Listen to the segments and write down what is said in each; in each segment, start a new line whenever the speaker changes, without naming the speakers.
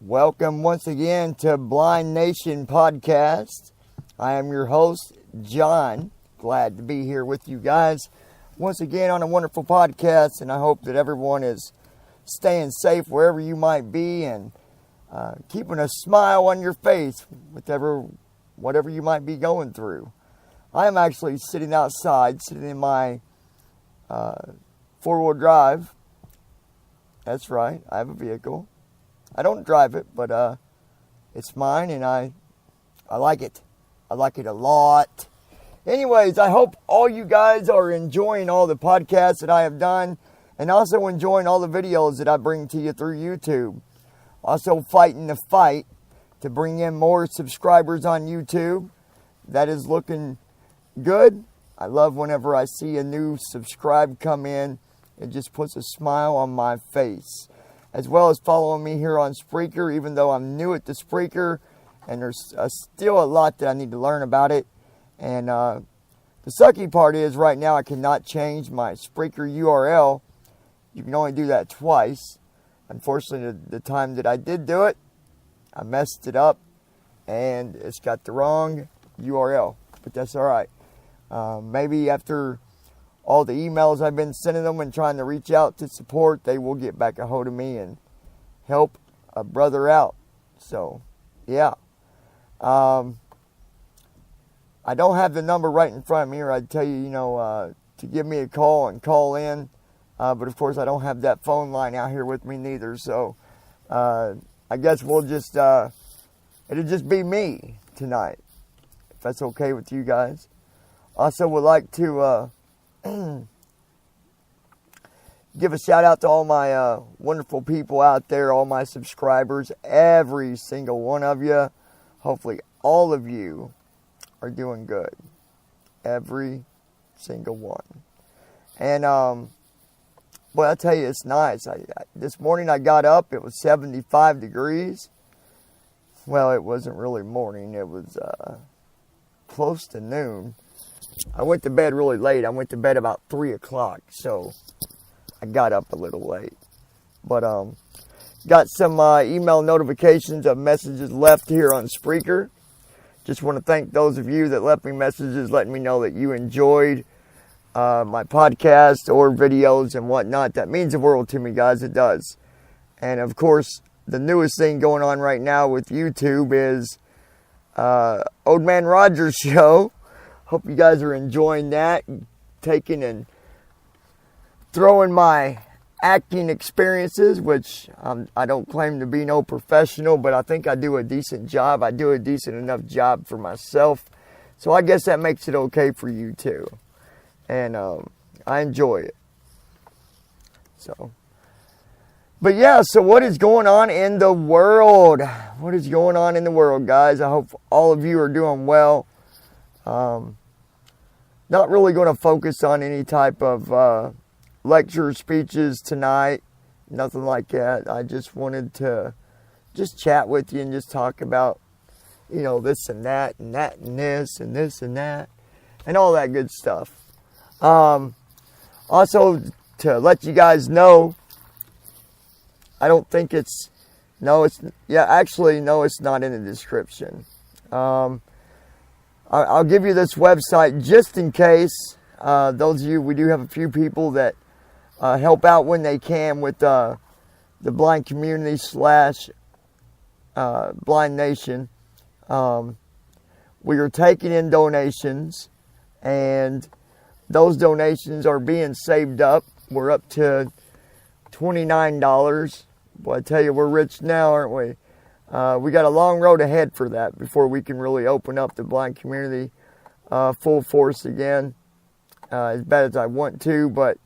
Welcome once again to Blind Nation Podcast. I am your host, John. Glad to be here with you guys once again on a wonderful podcast, and I hope that everyone is staying safe wherever you might be and keeping a smile on your face whatever you might be going through. I am actually sitting outside, sitting in my four-wheel drive. That's right, I have a vehicle. I don't drive it, but it's mine, and I like it. I like it a lot. Anyways, I hope all you guys are enjoying all the podcasts that I have done, and also enjoying all the videos that I bring to you through YouTube. Also fighting the fight to bring in more subscribers on YouTube. That is looking good. I love whenever I see a new subscribe come in. It just puts a smile on my face. As well as following me here on Spreaker, even though I'm new at the Spreaker, and there's still a lot that I need to learn about it. And the sucky part is right now I cannot change my Spreaker URL. You can only do that twice. Unfortunately, the time that I did do it, I messed it up, and it's got the wrong URL. But that's all right. Maybe after all the emails I've been sending them and trying to reach out to support, they will get back a hold of me and help a brother out. So, yeah. I don't have the number right in front of me, or I'd tell you, to give me a call and call in. But, of course, I don't have that phone line out here with me neither. So, I guess we'll just, it'll just be me tonight, if that's okay with you guys. Also would like to give a shout out to all my wonderful people out there, all my subscribers, every single one of you. Hopefully all of you are doing good. Every single one. And I tell you, it's nice. This morning I got up, it was 75 degrees. Well, it wasn't really morning, it was close to noon. I went to bed really late. I went to bed about 3 o'clock, so I got up a little late. But got some email notifications of messages left here on Spreaker. Just want to thank those of you that left me messages letting me know that you enjoyed my podcast or videos and whatnot. That means the world to me, guys. It does. And, of course, the newest thing going on right now with YouTube is Old Man Rogers Show. Hope you guys are enjoying that, taking and throwing my acting experiences, which I don't claim to be no professional, but I think I do a decent job. I do a decent enough job for myself. So I guess that makes it okay for you too. And I enjoy it. But yeah, so what is going on in the world? What is going on in the world, guys? I hope all of you are doing well. Not really going to focus on any type of lecture speeches tonight. Nothing like that. I just wanted to just chat with you and just talk about, this and that and that and this and this and that and all that good stuff. Also, to let you guys know, I don't think it's not in the description. I'll give you this website just in case. Those of you, we do have a few people that help out when they can with the blind community / Blind Nation. We are taking in donations, and those donations are being saved up. We're up to $29. Boy, I tell you, we're rich now, aren't we? We got a long road ahead for that before we can really open up the blind community full force again, as bad as I want to, but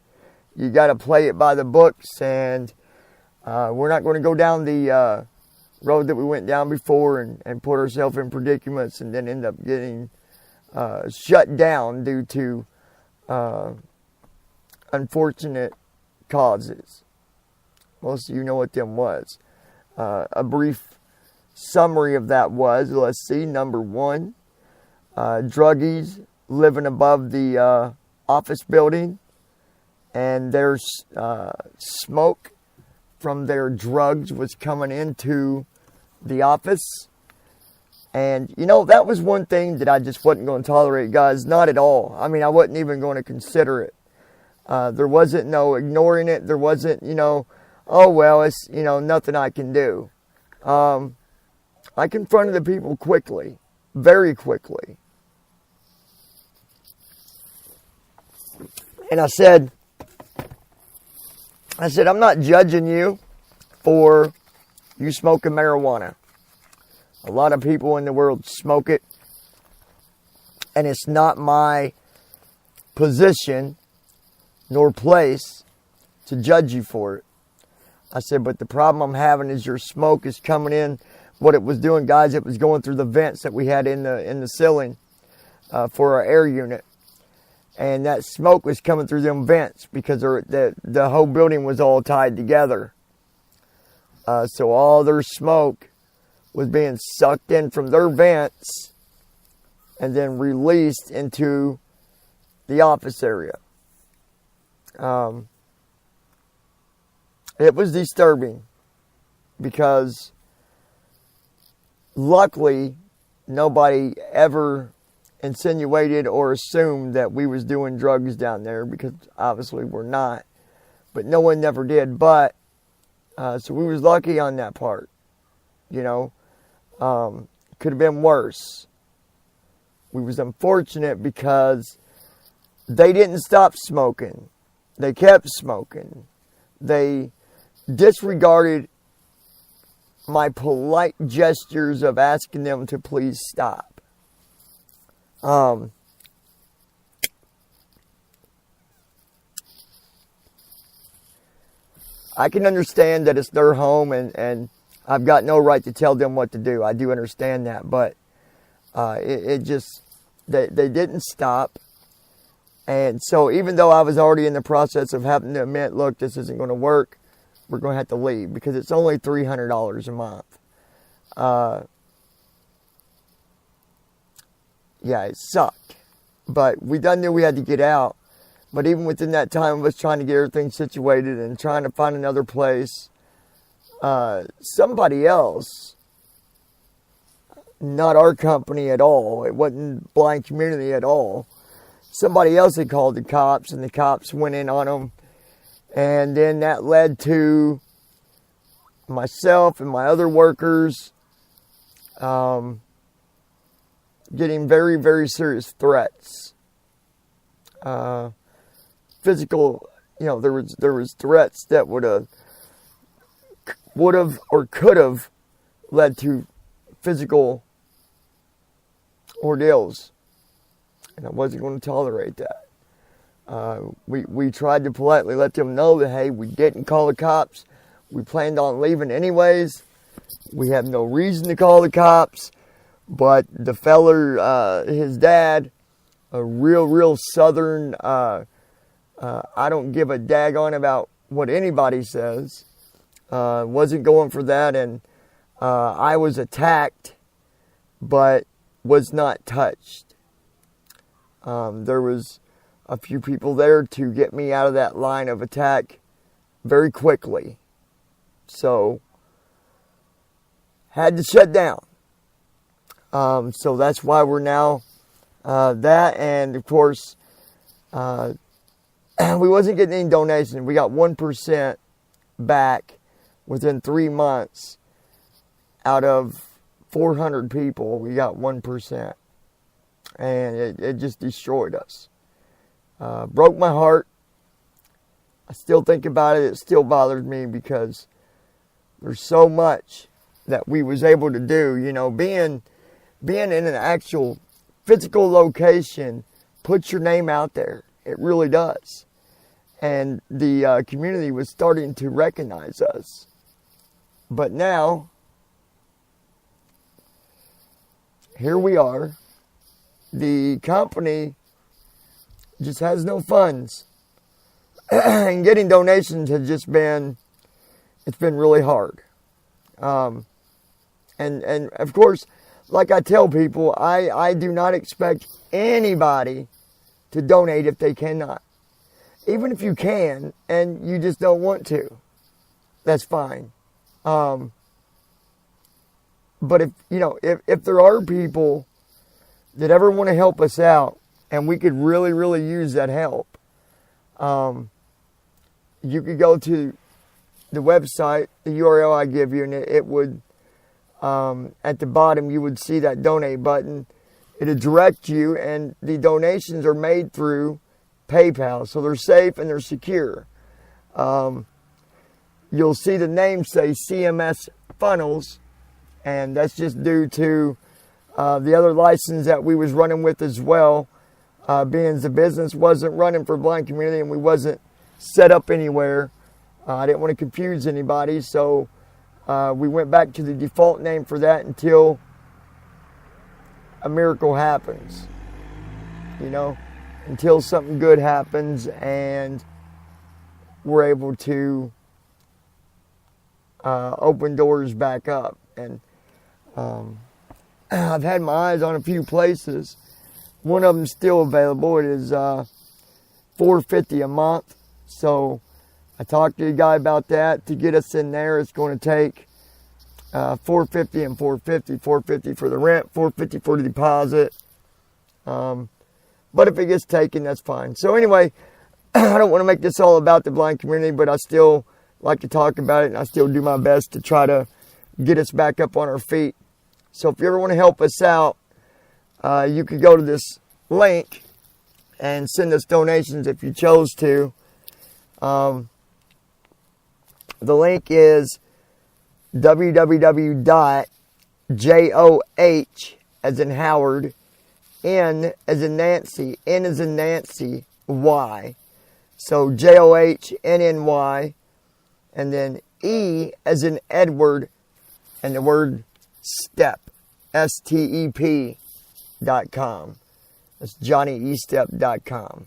you got to play it by the books, and we're not going to go down the road that we went down before and put ourselves in predicaments and then end up getting shut down due to unfortunate causes. Most of you know what them was. A brief summary of that was, let's see, number one, druggies living above the office building, and there's smoke from their drugs was coming into the office. And, that was one thing that I just wasn't going to tolerate, guys. Not at all. I mean, I wasn't even going to consider it. There wasn't no ignoring it. There wasn't, oh, well, it's, nothing I can do. I confronted the people quickly, very quickly. And I said, I'm not judging you for you smoking marijuana. A lot of people in the world smoke it. And it's not my position nor place to judge you for it. I said, but the problem I'm having is your smoke is coming in. What it was doing, guys, it was going through the vents that we had in the ceiling for our air unit. And that smoke was coming through them vents because the whole building was all tied together. So all their smoke was being sucked in from their vents and then released into the office area. It was disturbing because luckily nobody ever insinuated or assumed that we was doing drugs down there, because obviously we're not, but no one never did. But so we was lucky on that part. Could have been worse. We was unfortunate because they didn't stop smoking. They kept smoking. They disregarded my polite gestures of asking them to please stop. I can understand that it's their home and I've got no right to tell them what to do. I do understand that, but it just, they didn't stop. And so even though I was already in the process of having to admit, look, this isn't going to work, we're going to have to leave because it's only $300 a month. Yeah, it sucked. But we done knew we had to get out. But even within that time of us trying to get everything situated and trying to find another place, somebody else, not our company at all, it wasn't Blind Community at all, somebody else had called the cops, and the cops went in on them. And then that led to myself and my other workers getting very, very serious threats. Physical, there was threats that would have or could have led to physical ordeals. And I wasn't going to tolerate that. We tried to politely let them know that, hey, we didn't call the cops. We planned on leaving anyways. We have no reason to call the cops. But the feller, his dad, a real southern, I don't give a daggone about what anybody says, wasn't going for that. And I was attacked, but was not touched. There was a few people there to get me out of that line of attack very quickly. So, had to shut down. So that's why we're now that, and of course, we wasn't getting any donations. We got 1% back within 3 months. Out of 400 people, we got 1. And it just destroyed us. Broke my heart. I still think about it. It still bothers me because there's so much that we was able to do. Being in an actual physical location puts your name out there. It really does. And the community was starting to recognize us. But now, here we are. The company just has no funds. And getting donations has just been, it's been really hard. And of course, like I tell people, I do not expect anybody to donate if they cannot. Even if you can and you just don't want to, that's fine. But if there are people that ever want to help us out, and we could really, really use that help, you could go to the website, the URL I give you, and it would, at the bottom, you would see that donate button. It'll direct you, and the donations are made through PayPal, so they're safe and they're secure. You'll see the name say CMS Funnels, and that's just due to the other license that we was running with as well, being the business wasn't running for blind community and we wasn't set up anywhere. I didn't want to confuse anybody, so we went back to the default name for that until a miracle happens, until something good happens and we're able to open doors back up. And I've had my eyes on a few places. One of them still available. It is $4.50 a month. So I talked to the guy about that. To get us in there, it's going to take $4.50 and $4.50. $4.50 for the rent, $4.50 for the deposit. But if it gets taken, that's fine. So anyway, I don't want to make this all about the blind community, but I still like to talk about it, and I still do my best to try to get us back up on our feet. So if you ever want to help us out, you could go to this link and send us donations if you chose to. The link is www.joh, as in Howard, N as in Nancy, N as in Nancy, Y. So JOHNNY, and then E as in Edward, and the word STEP, STEP.com. That's JohnnyEstep.com.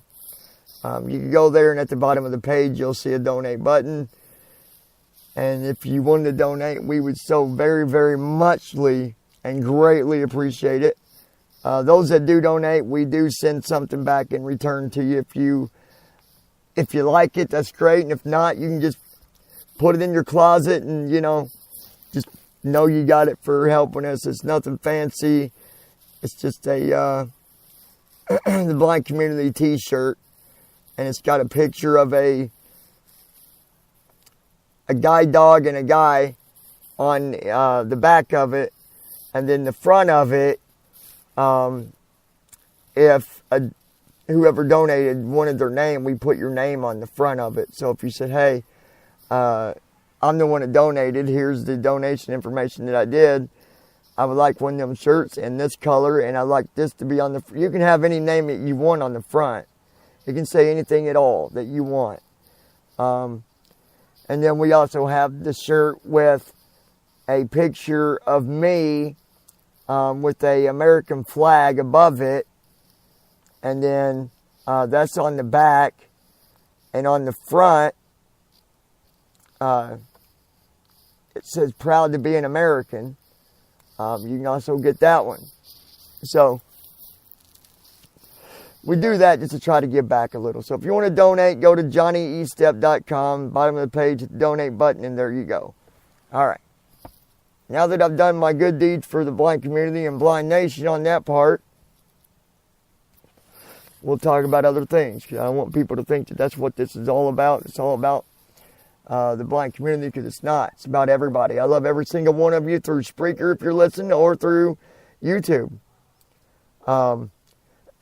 You can go there, and at the bottom of the page, you'll see a donate button. And if you wanted to donate, we would so very, very muchly and greatly appreciate it. Those that do donate, we do send something back in return to you. If you like it, that's great. And if not, you can just put it in your closet and, just know you got it for helping us. It's nothing fancy. It's just a the blind community t-shirt. And it's got a picture of a guide dog and a guy on the back of it. And then the front of it, if whoever donated wanted their name, we put your name on the front of it. So if you said, hey, I'm the one that donated, here's the donation information that I did, I would like one of them shirts in this color, and I'd like this to be on the, you can have any name that you want on the front. You can say anything at all that you want. And then we also have the shirt with a picture of me with a American flag above it. And then that's on the back. And on the front, it says proud to be an American. You can also get that one. So we do that just to try to give back a little. So if you want to donate, go to JohnnyEstep.com, bottom of the page, hit the donate button, and there you go. All right. Now that I've done my good deeds for the blind community and Blind Nation on that part, we'll talk about other things. I don't want people to think that that's what this is all about. It's all about the blind community, because it's not. It's about everybody. I love every single one of you through Spreaker if you're listening, or through YouTube.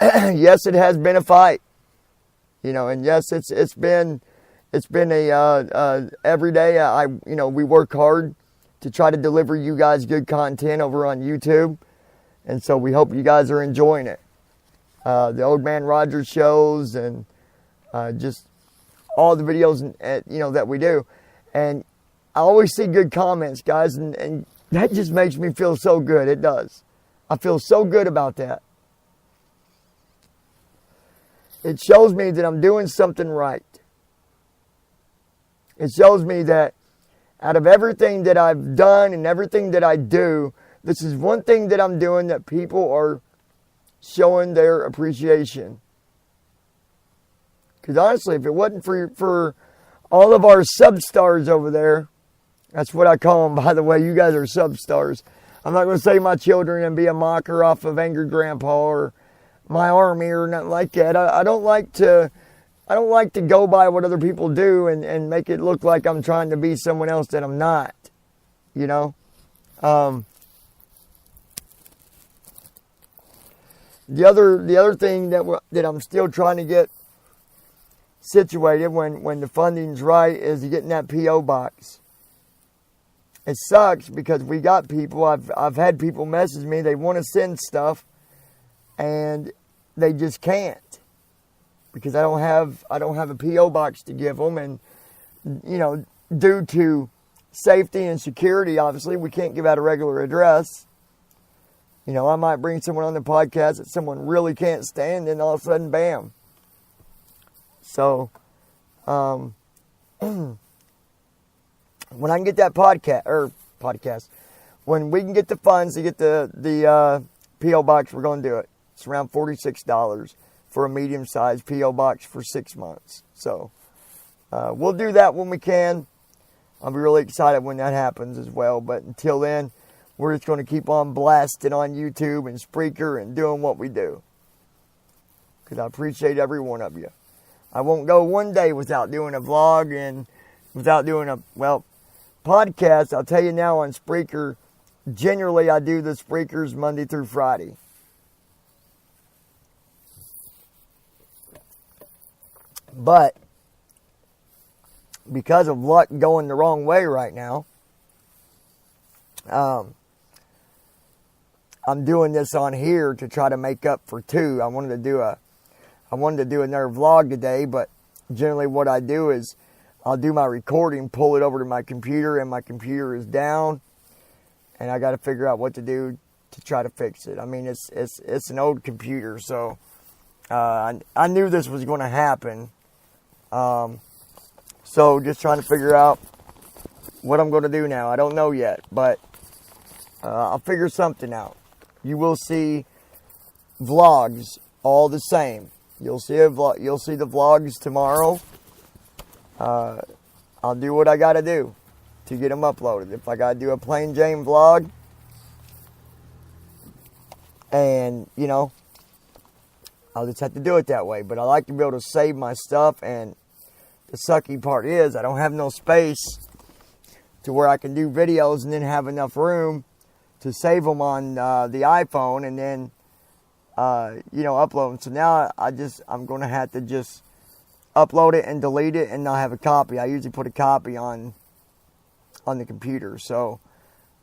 Yes, it has been a fight, and yes, it's been a every day. We work hard to try to deliver you guys good content over on YouTube, and so we hope you guys are enjoying it. The Old Man Rogers shows and just all the videos that we do, and I always see good comments, guys, and that just makes me feel so good. It does. I feel so good about that. It shows me that I'm doing something right. It shows me that out of everything that I've done and everything that I do, this is one thing that I'm doing that people are showing their appreciation. Because honestly, if it wasn't for all of our substars over there, that's what I call them, by the way, you guys are substars. I'm not going to say my children and be a mocker off of Angry Grandpa or my army or nothing like that. I don't like to go by what other people do and make it look like I'm trying to be someone else that I'm not. You know? The other thing that I'm still trying to get situated when the funding's right is getting that P.O. box. It sucks because we got people. I've had people message me. They want to send stuff, and they just can't because I don't have a P.O. box to give them, and due to safety and security, obviously we can't give out a regular address. I might bring someone on the podcast that someone really can't stand, and all of a sudden, bam. So, when I can get that podcast, when we can get the funds to get the P.O. box, we're going to do it. It's around $46 for a medium-sized P.O. box for 6 months. So, we'll do that when we can. I'll be really excited when that happens as well. But until then, we're just going to keep on blasting on YouTube and Spreaker and doing what we do. Because I appreciate every one of you. I won't go one day without doing a vlog and without doing a podcast. I'll tell you now on Spreaker, generally I do the Spreakers Monday through Friday. But because of luck going the wrong way right now, I'm doing this on here to try to make up for two. I wanted to do another vlog today, but generally what I do is I'll do my recording, pull it over to my computer, and my computer is down, and I got to figure out what to do to try to fix it. I mean, it's an old computer, so I knew this was going to happen. So just trying to figure out what I'm going to do now. I don't know yet, but I'll figure something out. You will see vlogs all the same. You'll see the vlogs tomorrow. I'll do what I got to do to get them uploaded. If I got to do a Plain Jane vlog, and I'll just have to do it that way. But I like to be able to save my stuff, and the sucky part is I don't have no space to where I can do videos and then have enough room to save them on the iPhone and then upload them. So now I'm going to have to just upload it and delete it and not have a copy. I usually put a copy on the computer. So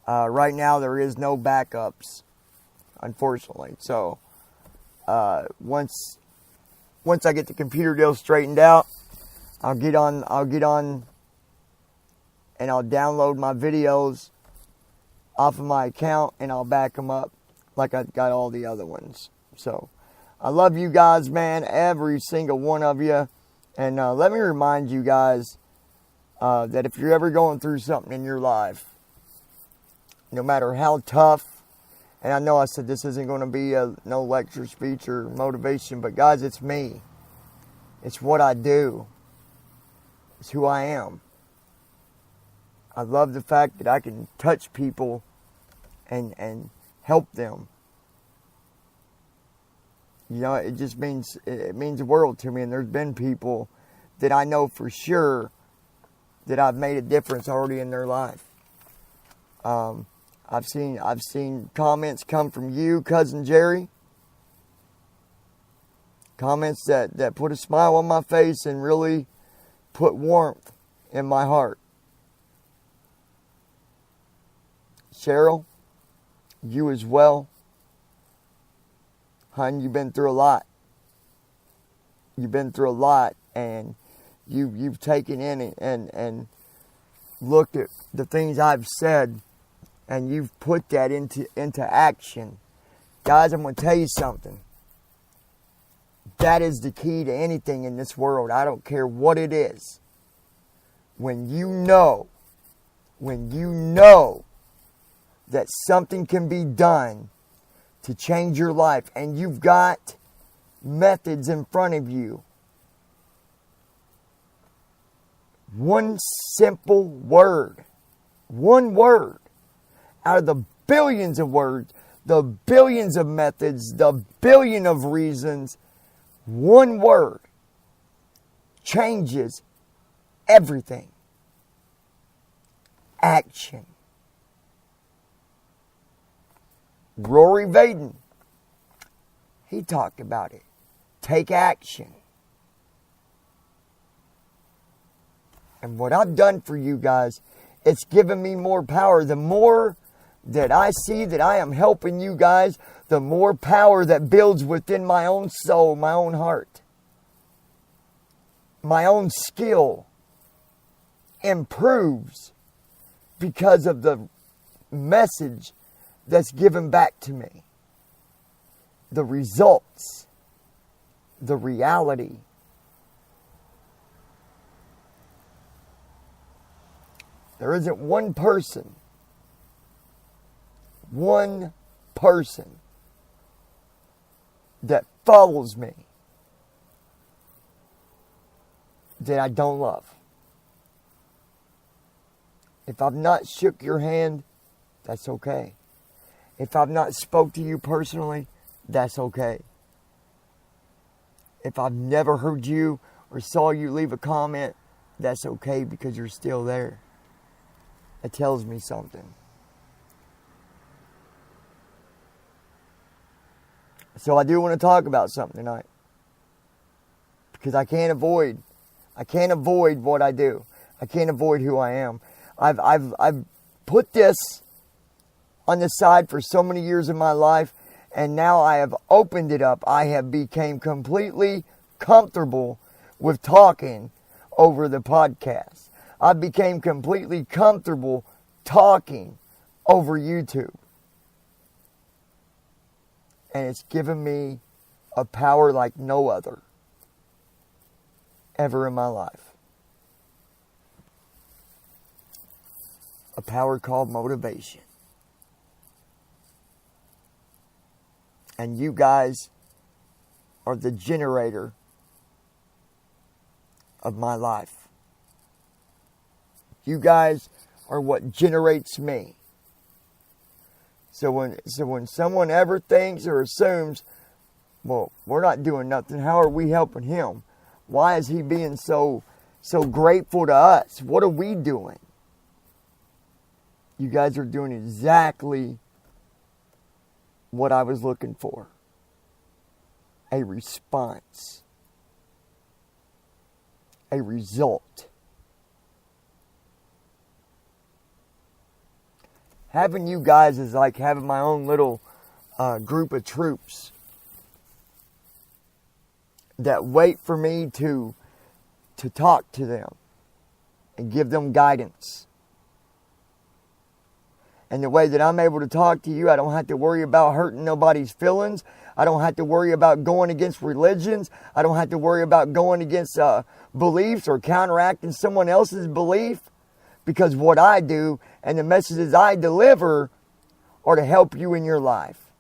right now there is no backups, unfortunately. So once I get the computer deal straightened out, I'll get on and I'll download my videos off of my account and I'll back them up like I got all the other ones. So I love you guys, man, every single one of you. And let me remind you guys that if you're ever going through something in your life, no matter how tough, and I know I said this isn't going to be no lecture, speech, or motivation, but guys, it's me. It's what I do. It's who I am. I love the fact that I can touch people and help them. It just means the world to me. And there's been people that I know for sure that I've made a difference already in their life. I've seen comments come from you, Cousin Jerry. Comments that put a smile on my face and really put warmth in my heart. Cheryl, you as well. Hon, you've been through a lot. You've been through a lot, and you've taken in and looked at the things I've said, and you've put that into action. Guys, I'm going to tell you something. That is the key to anything in this world. I don't care what it is. When you know that something can be done to change your life, and you've got methods in front of you, one simple word, one word out of the billions of words, the billions of methods, the billion of reasons, one word changes everything. Action. Rory Vaden, he talked about it. Take action. And what I've done for you guys, it's given me more power. The more that I see that I am helping you guys, the more power that builds within my own soul, my own heart. My own skill improves because of the message that's given back to me. The results, the reality. There isn't one person that follows me that I don't love. If I've not shook your hand, that's okay. If I've not spoke to you personally, that's okay. If I've never heard you or saw you leave a comment, that's okay because you're still there. It tells me something. So I do want to talk about something tonight. Because I can't avoid what I do. I can't avoid who I am. I've put this on the side for so many years in my life, and now I have opened it up. I have become completely comfortable with talking over the podcast. I became completely comfortable talking over YouTube. And it's given me a power like no other ever in my life. A power called motivation. And you guys are the generator of my life. You guys are what generates me. So when someone ever thinks or assumes, well, we're not doing nothing, how are we helping him? Why is he being so grateful to us? What are we doing? You guys are doing exactly what I was looking for. A response. A result. Having you guys is like having my own little group of troops that wait for me to talk to them and give them guidance. And the way that I'm able to talk to you, I don't have to worry about hurting nobody's feelings. I don't have to worry about going against religions. I don't have to worry about going against beliefs or counteracting someone else's belief. Because what I do and the messages I deliver are to help you in your life.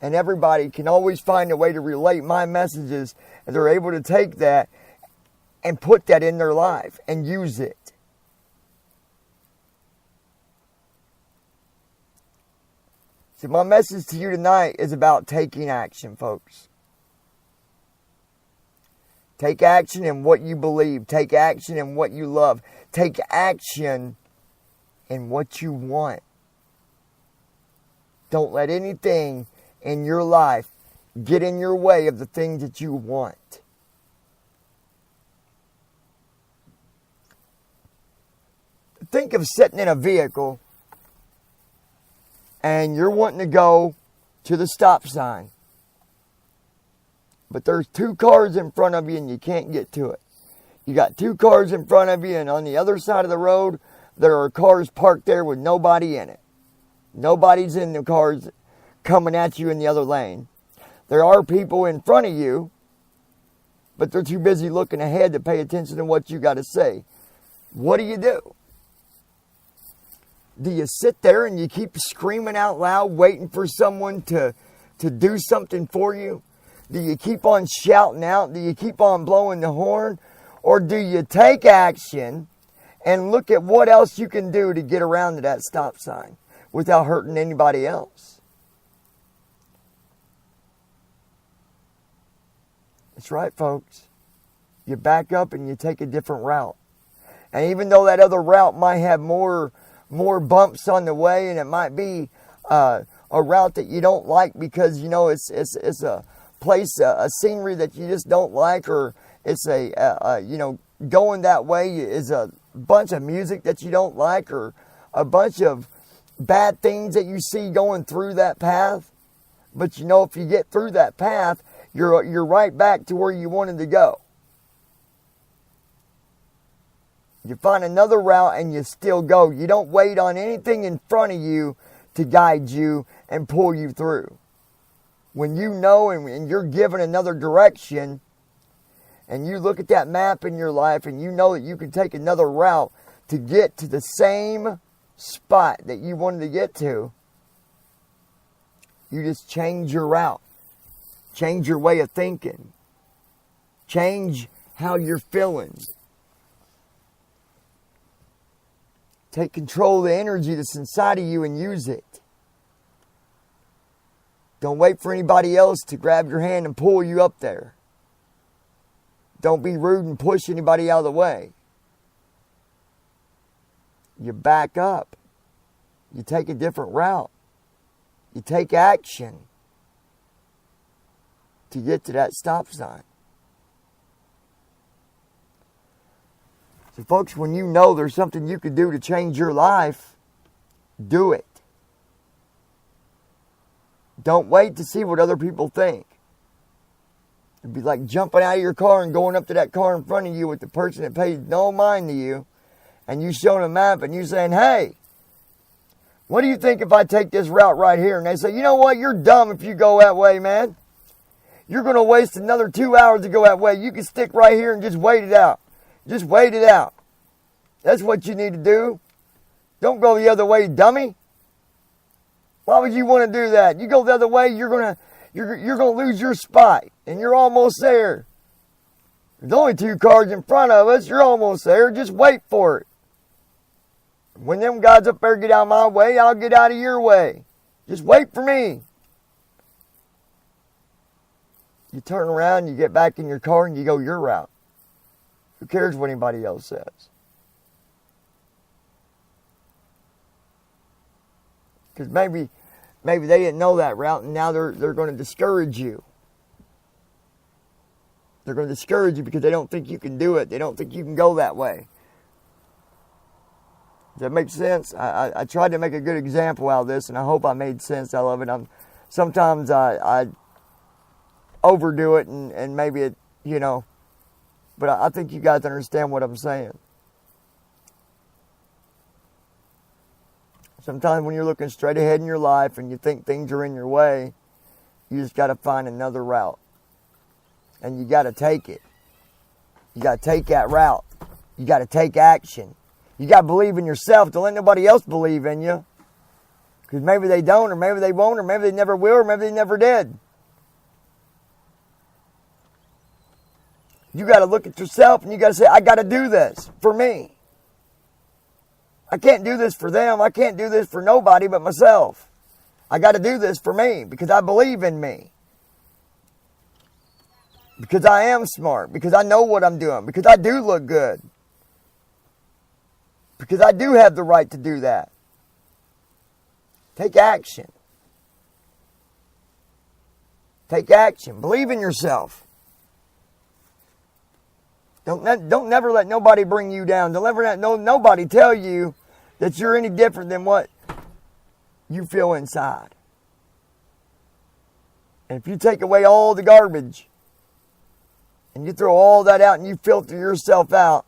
And everybody can always find a way to relate my messages, and they're able to take that and put that in their life and use it. So my message to you tonight is about taking action, folks. Take action in what you believe. Take action in what you love. Take action in what you want. Don't let anything in your life get in your way of the things that you want. Think of sitting in a vehicle and you're wanting to go to the stop sign. But there's two cars in front of you and you can't get to it. You got two cars in front of you, and on the other side of the road, there are cars parked there with nobody in it. Nobody's in the cars coming at you in the other lane. There are people in front of you, but they're too busy looking ahead to pay attention to what you got to say. What do? Do you sit there and you keep screaming out loud, waiting for someone to do something for you? Do you keep on shouting out? Do you keep on blowing the horn? Or do you take action and look at what else you can do to get around to that stop sign? without hurting anybody else. That's right, folks. You back up and you take a different route. And even though that other route might have more bumps on the way, and it might be a route that you don't like because, you know, it's a place, a scenery that you just don't like, or it's you know, going that way is a bunch of music that you don't like, or a bunch of bad things that you see going through that path. But you know, if you get through that path, you're right back to where you wanted to go. You find another route and you still go. You don't wait on anything in front of you to guide you and pull you through. When you know and you're given another direction, and you look at that map in your life and you know that you can take another route to get to the same spot that you wanted to get to, you just change your route. Change your way of thinking. Change how you're feeling. Take control of the energy that's inside of you and use it. Don't wait for anybody else to grab your hand and pull you up there. Don't be rude and push anybody out of the way. You back up. You take a different route. You take action to get to that stop sign. So folks, when you know there's something you could do to change your life, do it. Don't wait to see what other people think. It'd be like jumping out of your car and going up to that car in front of you with the person that pays no mind to you, and you showing a map and you saying, hey, what do you think if I take this route right here? And they say, you know what, you're dumb if you go that way, man. You're going to waste another 2 hours to go that way. You can stick right here and just wait it out. Just wait it out. That's what you need to do. Don't go the other way, dummy. Why would you want to do that? You go the other way, you're gonna lose your spot, and you're almost there. There's only 2 cars in front of us. You're almost there. Just wait for it. When them guys up there get out of my way, I'll get out of your way. Just wait for me. You turn around, you get back in your car, and you go your route. Who cares what anybody else says? Because maybe they didn't know that route, and now they're going to discourage you. They're going to discourage you because they don't think you can do it. They don't think you can go that way. Does that make sense? I tried to make a good example out of this, and I hope I made sense out of it. Sometimes I overdo it, and maybe it, you know, but I think you guys understand what I'm saying. Sometimes when you're looking straight ahead in your life and you think things are in your way, you just got to find another route. And you got to take it. You got to take that route. You got to take action. You got to believe in yourself. Don't let nobody else believe in you. Because maybe they don't, or maybe they won't, or maybe they never will, or maybe they never did. You got to look at yourself and you got to say, I got to do this for me. I can't do this for them. I can't do this for nobody but myself. I got to do this for me because I believe in me. Because I am smart. Because I know what I'm doing. Because I do look good. Because I do have the right to do that. Take action. Take action. Believe in yourself. Don't never let nobody bring you down. Don't ever let nobody tell you that you're any different than what you feel inside. And if you take away all the garbage and you throw all that out and you filter yourself out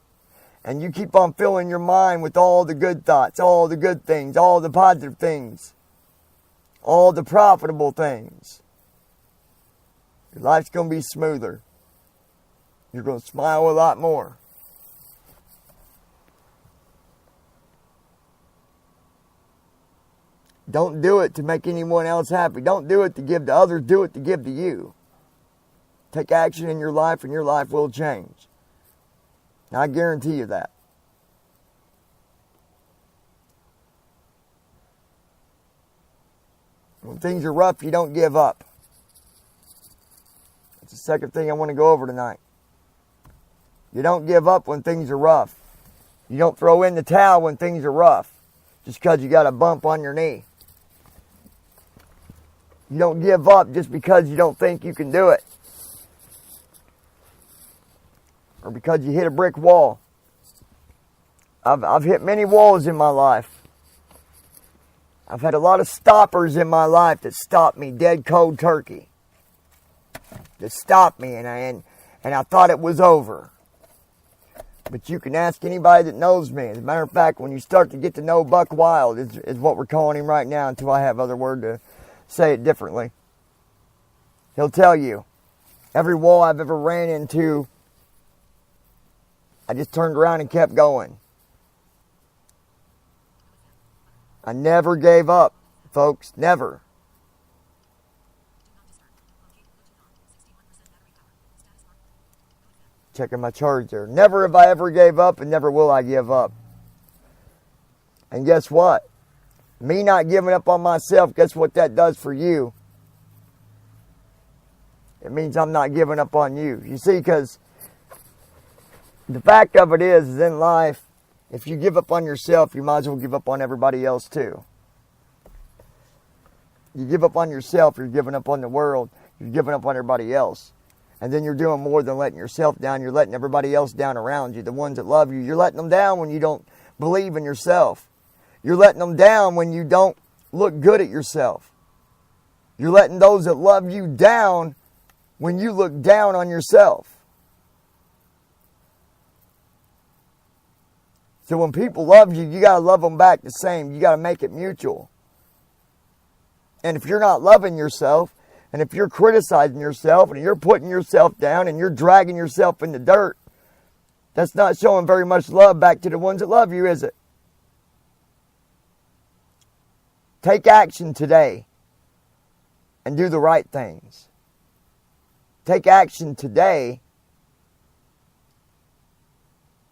and you keep on filling your mind with all the good thoughts, all the good things, all the positive things, all the profitable things, your life's going to be smoother. You're going to smile a lot more. Don't do it to make anyone else happy. Don't do it to give to others. Do it to give to you. Take action in your life and your life will change. I guarantee you that. When things are rough, you don't give up. That's the second thing I want to go over tonight. You don't give up when things are rough. You don't throw in the towel when things are rough just because you got a bump on your knee. You don't give up just because you don't think you can do it. Or because you hit a brick wall. I've hit many walls in my life. I've had a lot of stoppers in my life that stopped me dead cold turkey. That stopped me and I thought it was over. But you can ask anybody that knows me. As a matter of fact, when you start to get to know Buck Wild, is what we're calling him right now until I have other word to say it differently. He'll tell you, every wall I've ever ran into, I just turned around and kept going. I never gave up, folks. Never. Checking my charge there. Never have I ever gave up, and never will I give up. And guess what? Me not giving up on myself, guess what that does for you? It means I'm not giving up on you. You see, because the fact of it is in life, if you give up on yourself, you might as well give up on everybody else too. You give up on yourself, you're giving up on the world, you're giving up on everybody else. And then you're doing more than letting yourself down. You're letting everybody else down around you, the ones that love you. You're letting them down when you don't believe in yourself. You're letting them down when you don't look good at yourself. You're letting those that love you down when you look down on yourself. So when people love you, you got to love them back the same. You got to make it mutual. And if you're not loving yourself, and if you're criticizing yourself, and you're putting yourself down, and you're dragging yourself in the dirt, that's not showing very much love back to the ones that love you, is it? Take action today and do the right things. Take action today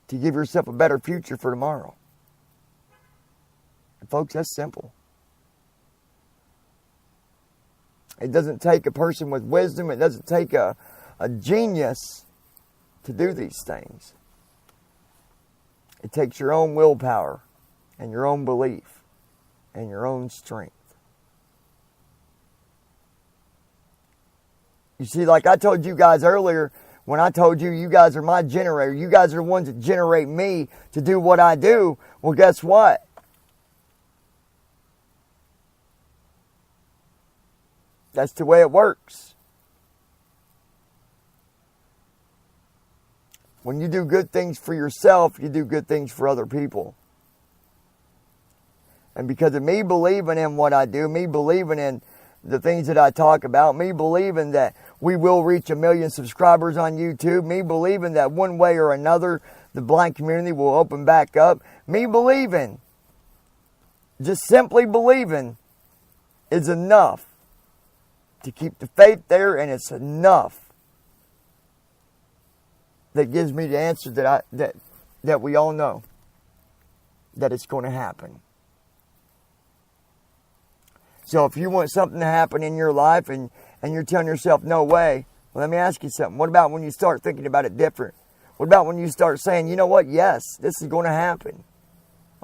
to give yourself a better future for tomorrow. And folks, that's simple. It doesn't take a person with wisdom. It doesn't take a genius to do these things. It takes your own willpower and your own belief and your own strength. You see, like I told you guys earlier, when I told you, you guys are my generator. You guys are the ones that generate me to do what I do. Well, guess what? That's the way it works. When you do good things for yourself, you do good things for other people. And because of me believing in what I do, me believing in the things that I talk about, me believing that we will reach 1 million subscribers on YouTube, me believing that one way or another the blind community will open back up, me believing, just simply believing, is enough to keep the faith there, and it's enough that gives me the answer that we all know that it's going to happen. So if you want something to happen in your life and you're telling yourself, no way, well, let me ask you something. What about when you start thinking about it different? What about when you start saying, you know what, yes, this is going to happen.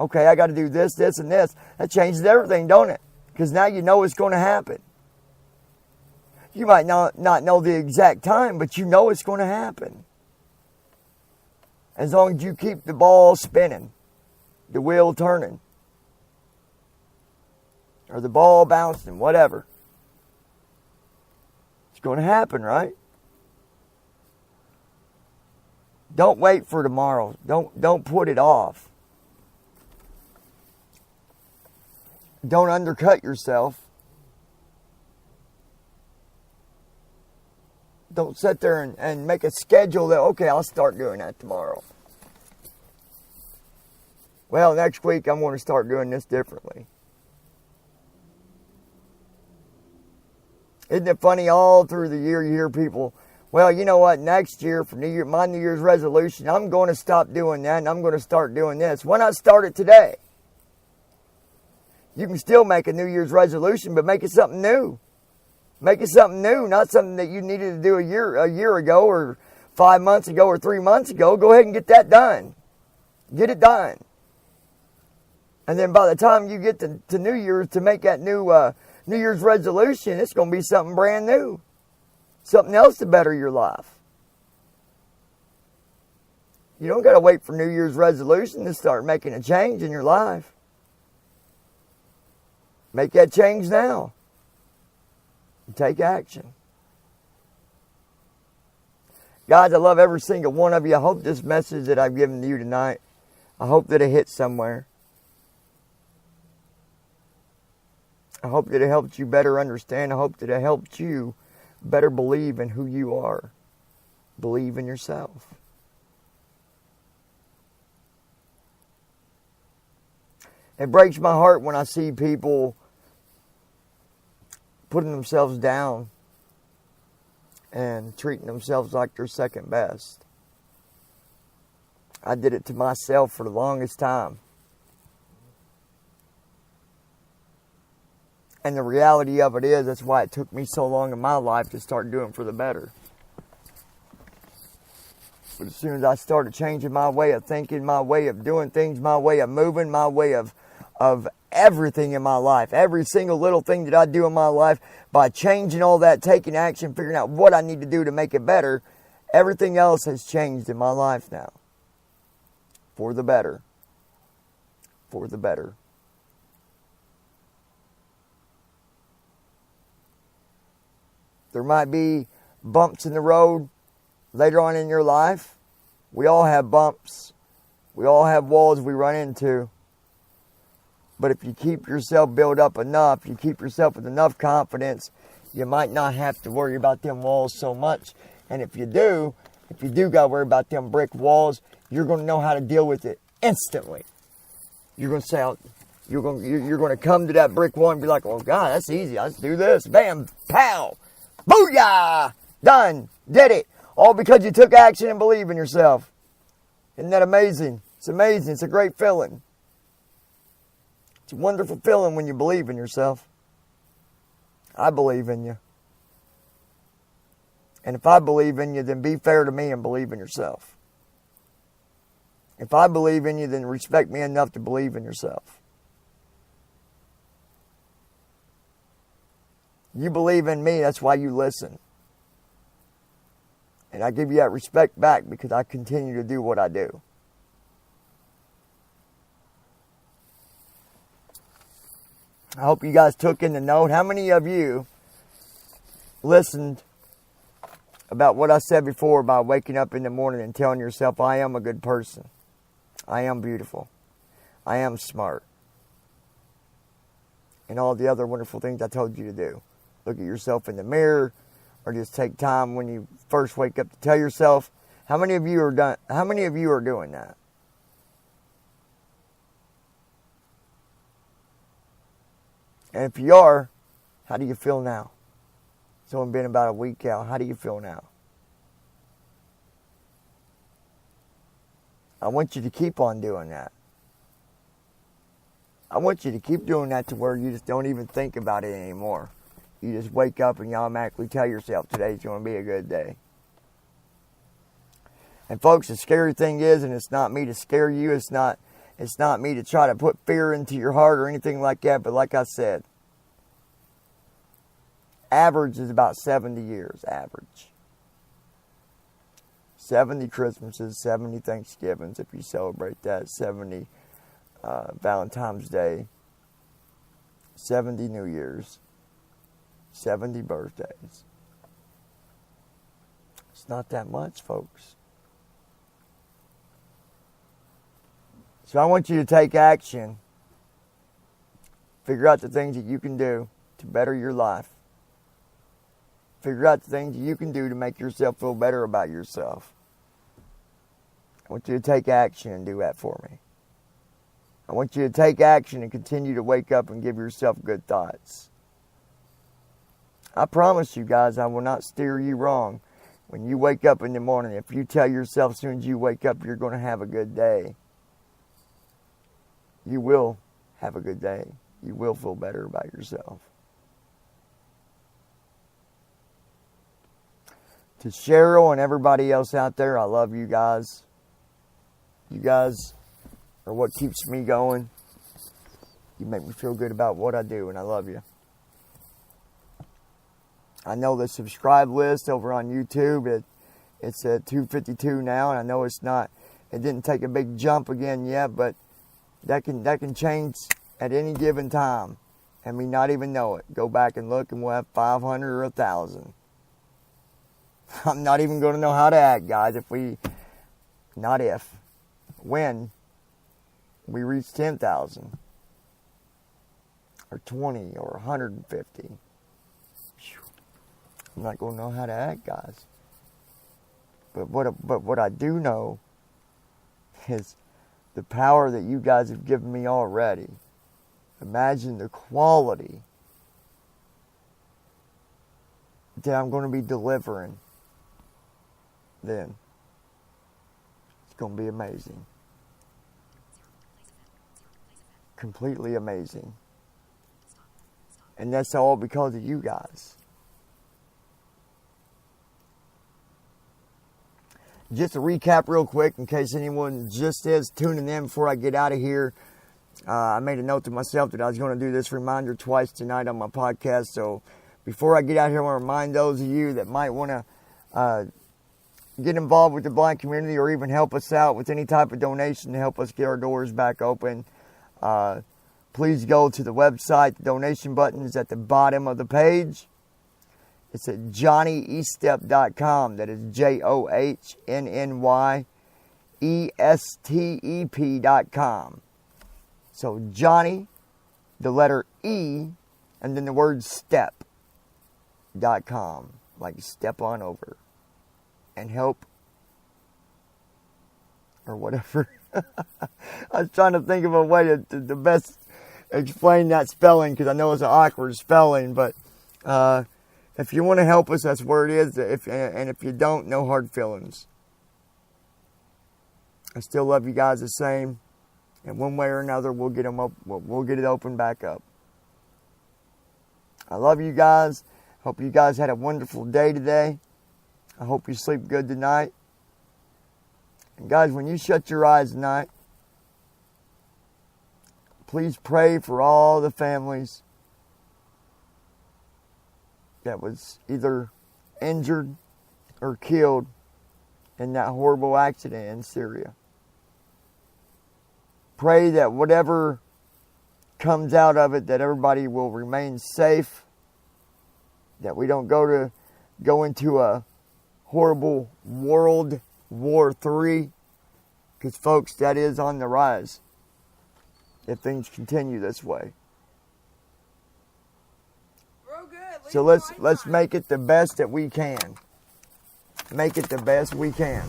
Okay, I got to do this, this, and this. That changes everything, don't it? Because now you know it's going to happen. You might not know the exact time, but you know it's going to happen. As long as you keep the ball spinning, the wheel turning, or the ball bouncing, whatever. It's going to happen, right? Don't wait for tomorrow. Don't put it off. Don't undercut yourself. Don't sit there and make a schedule that, okay, I'll start doing that tomorrow. Well, next week I'm going to start doing this differently. Isn't it funny, all through the year you hear people, well, you know what, next year, for my New Year's resolution, I'm going to stop doing that and I'm going to start doing this. Why not start it today? You can still make a New Year's resolution, but make it something new. Make it something new, not something that you needed to do a year ago or 5 months ago or 3 months ago. Go ahead and get that done. Get it done. And then by the time you get to New Year's to make that New Year's resolution, it's going to be something brand new. Something else to better your life. You don't got to wait for New Year's resolution to start making a change in your life. Make that change now. Take action. Guys, I love every single one of you. I hope this message that I've given to you tonight, I hope that it hits somewhere. I hope that it helped you better understand. I hope that it helped you better believe in who you are. Believe in yourself. It breaks my heart when I see people putting themselves down and treating themselves like they're second best. I did it to myself for the longest time. And the reality of it is, that's why it took me so long in my life to start doing for the better. But as soon as I started changing my way of thinking, my way of doing things, my way of moving, my way of everything in my life, every single little thing that I do in my life, by changing all that, taking action, figuring out what I need to do to make it better, everything else has changed in my life now. For the better. For the better. There might be bumps in the road later on in your life. We all have bumps. We all have walls we run into. But if you keep yourself built up enough, you keep yourself with enough confidence, you might not have to worry about them walls so much. And if you do got to worry about them brick walls, you're going to know how to deal with it instantly. You're going to say, you're going to come to that brick wall and be like, oh God, that's easy. Let's do this. Bam, pow, booyah, done, did it. All because you took action and believe in yourself. Isn't that amazing? It's amazing. It's a great feeling. It's a wonderful feeling when you believe in yourself. I believe in you. And if I believe in you, then be fair to me and believe in yourself. If I believe in you, then respect me enough to believe in yourself. You believe in me, that's why you listen. And I give you that respect back because I continue to do what I do. I hope you guys took in the note. How many of you listened about what I said before about waking up in the morning and telling yourself, I am a good person. I am beautiful. I am smart. And all the other wonderful things I told you to do. Look at yourself in the mirror, or just take time when you first wake up to tell yourself. How many of you are doing that? And if you are, how do you feel now? It's only been about a week out. How do you feel now? I want you to keep on doing that. I want you to keep doing that to where you just don't even think about it anymore. You just wake up and you automatically tell yourself today's going to be a good day. And folks, the scary thing is, and it's not me to scare you, it's not me to try to put fear into your heart or anything like that, but like I said, average is about 70 years, average. 70 Christmases, 70 Thanksgivings, if you celebrate that, 70 Valentine's Day, 70 New Year's, 70 birthdays. It's not that much, folks. So I want you to take action. Figure out the things that you can do to better your life. Figure out the things that you can do to make yourself feel better about yourself. I want you to take action and do that for me. I want you to take action and continue to wake up and give yourself good thoughts. I promise you guys, I will not steer you wrong. When you wake up in the morning, if you tell yourself as soon as you wake up you're going to have a good day, you will have a good day. you will feel better about yourself. To Cheryl and everybody else out there, I love you guys. You guys are what keeps me going. You make me feel good about what I do, and I love you. I know the subscribe list over on YouTube, it's at 252 now, and I know it didn't take a big jump again yet, but that can change at any given time, and we not even know it. Go back and look, and we'll have 500 or 1,000. I'm not even going to know how to act, guys, when we reach 10,000 or 20 or 150. I'm not going to know how to act, guys. But what I do know is the power that you guys have given me already. Imagine the quality that I'm going to be delivering then. It's going to be amazing. Completely amazing. And that's all because of you guys. Just to recap real quick, in case anyone just is tuning in before I get out of here, I made a note to myself that I was going to do this reminder twice tonight on my podcast. So before I get out here, I want to remind those of you that might want to get involved with the blind community or even help us out with any type of donation to help us get our doors back open. Please go to the website. The donation button is at the bottom of the page. It's at JohnnyEstep.com. That is JohnnyEstep.com. So Johnny, the letter E, and then the word step.com. Like step on over and help or whatever. I was trying to think of a way to best explain that spelling because I know it's an awkward spelling, but if you want to help us, that's where it is. And if you don't, no hard feelings. I still love you guys the same, and one way or another, we'll get them up. We'll get it open back up. I love you guys. Hope you guys had a wonderful day today. I hope you sleep good tonight. And guys, when you shut your eyes tonight, please pray for all the families that was either injured or killed in that horrible accident in Syria. Pray that whatever comes out of it, that everybody will remain safe, that we don't go into a horrible World War III, because folks, that is on the rise if things continue this way. So let's make it the best that we can. Make it the best we can.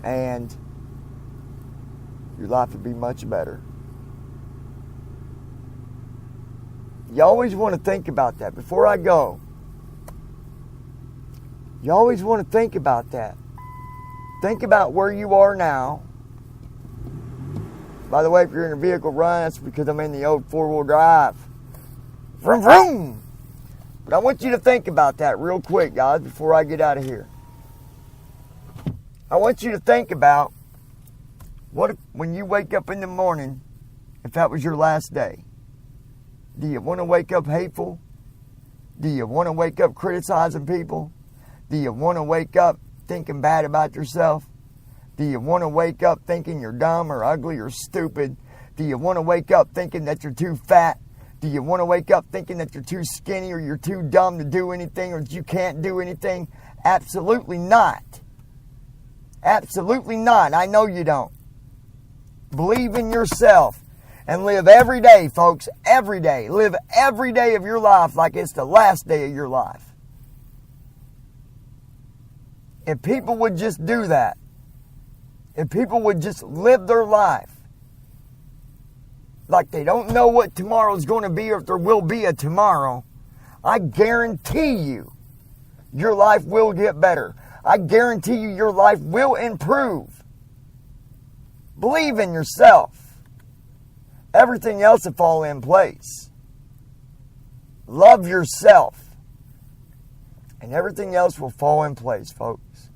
And your life would be much better. You always want to think about that. Before I go, you always want to think about that. Think about where you are now. By the way, if you're in a vehicle run, that's because I'm in the old four-wheel drive. Vroom, vroom. But I want you to think about that real quick, guys, before I get out of here. I want you to think about what if, when you wake up in the morning, if that was your last day. Do you want to wake up hateful? Do you want to wake up criticizing people? Do you want to wake up thinking bad about yourself? Do you want to wake up thinking you're dumb or ugly or stupid? Do you want to wake up thinking that you're too fat? Do you want to wake up thinking that you're too skinny or you're too dumb to do anything or that you can't do anything? Absolutely not. Absolutely not. I know you don't. Believe in yourself and live every day, folks. Every day. Live every day of your life like it's the last day of your life. If people would just do that, if people would just live their life like they don't know what tomorrow's going to be or if there will be a tomorrow, I guarantee you your life will get better. I guarantee you your life will improve. Believe in yourself. Everything else will fall in place. Love yourself. And everything else will fall in place, folks.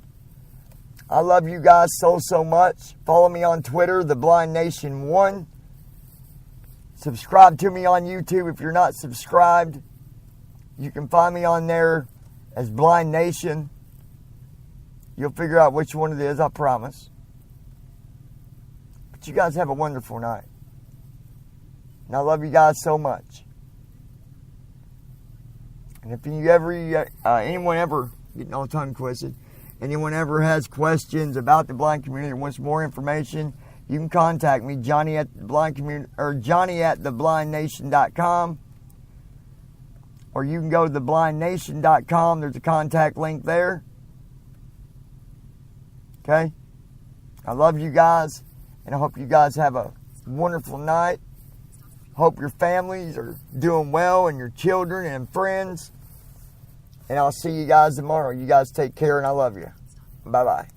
I love you guys so much. Follow me on Twitter, The Blind Nation 1. Subscribe to me on YouTube if you're not subscribed. You can find me on there as Blind Nation. You'll figure out which one it is, I promise. But you guys have a wonderful night. And I love you guys so much. And if you anyone ever, getting all tongue twisted, anyone ever has questions about the blind community or wants more information, you can contact me, Johnny at theblindnation.com. Or you can go to theblindnation.com. There's a contact link there. Okay? I love you guys. And I hope you guys have a wonderful night. Hope your families are doing well and your children and friends. And I'll see you guys tomorrow. You guys take care and I love you. Bye-bye.